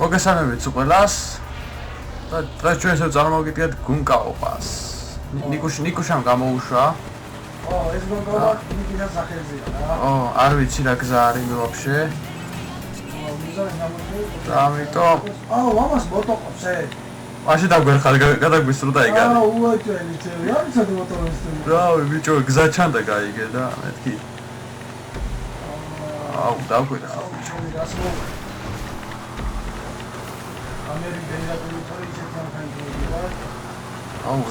მოგესალმებით ყველას. და დღეს ჩვენ ესე წარმოვიდგეთ გუნკაობას. ნიკუშამ გამოუშვა. ეს გუნკაობა ნიკიას სახელზეა რა. არ ვიცი რა გზა არის ვაფშე. ამიტომ ამას მოტოყობს მაშინ დაგვერხარ გადაგვისრო და იგარი. უაჭველი წევი, არ ვიცი მოტოყობს. რავი ბიჭო, გზა ჩანდა გაიგე და მეთქი. დაგვერხარ.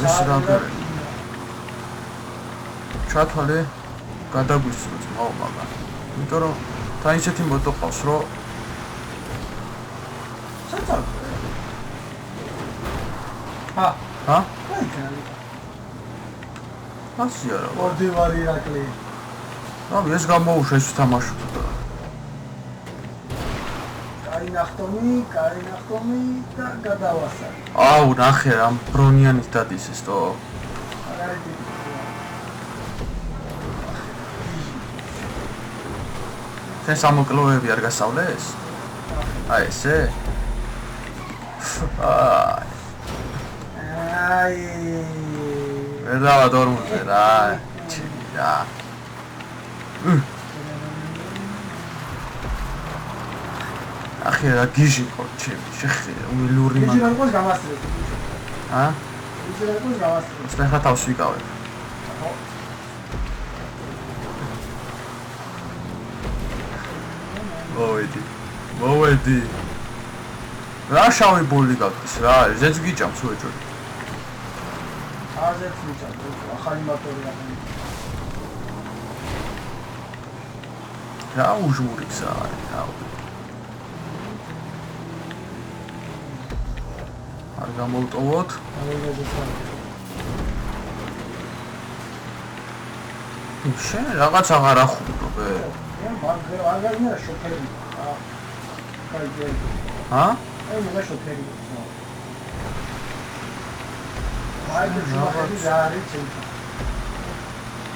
ეს რა გერე. ჩათვალე გადაგვისრო ძმაო მაგა. იმიტომ რომ თან ისეთი მოტო ყავს რომ ჰა ასია რა. ორდივარი რაკლი. ეს გამოუშვა ეს თამაშობ და კაი ნახტომი და გადავასა. ნახე რა ბრონიანის დადის ეს თო. ეს ამოკლოვები არ გასავლეს? ესე? ვერდავა დორმუზე რა. ჩირა. ახი რა გიჟი ხო ჩემი შეხე უმილური მაგ. გიჟი რა გამასწრებ. გიჟი რა გამასწრებ. ხა თავს ვიკავებ. მოვედი. რა შავი ბული გაქვს რა არის? ზეც გიჭამს უეჭველი. ზეც გიჭამს, ახალი მოტორი ახალი. რა უჟმურიც არის, რა. არ გამოვტოვოთ. შენ რაღაც აღარ ახურობ, მაგარია შოფერი. კაი. მე შოფერი.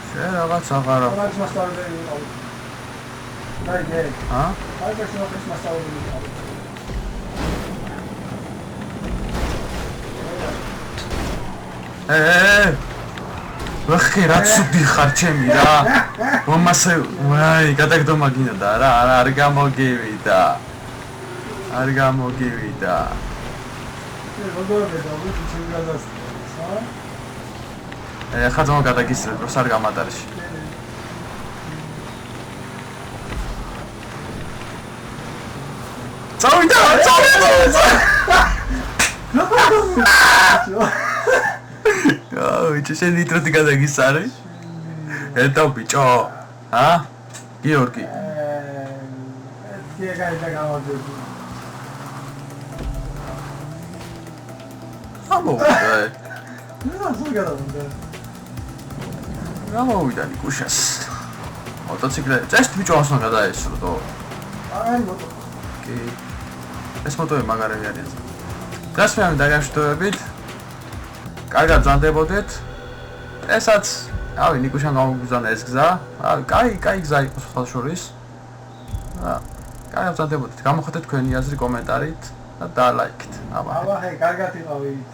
შენ რაღაც აღარ ახურობ. რაღაც მასწავლებელი ვიყავ. კაი. შენ მასწავლებელი ვიყავ. ვახე რა ცუდი ხარ ჩემი რა. მომასე ვაი გადაგდომა გინდა რა არ გამოგივიდა. როგორია ვიცი ჩემი გადასწრა. ხა ძმა გადაგისრებ რომ არ გამატარში. წავიდა. შენ ნიტროთი გადაგისარე? ეტო ბიჭო. გიორგი. გიორგი გამოდები. გამოვიდა ნიკუშას. მოტოციკლი. წეს ბიჭო ასნა გადაესრო თო. კი. ეს მოტოები მაგარი არის. გასვამ დაგაშტოებით. კარგად ზანდებოდეთ. ესაც, ნიკუშან გამოგზავნა ეს გზა. კაი გზა იყო სხვაშორის. კარგად ზანდებოდეთ. გამოხატეთ თქვენი აზრი კომენტარით და დალაიქით. კარგად იყავით.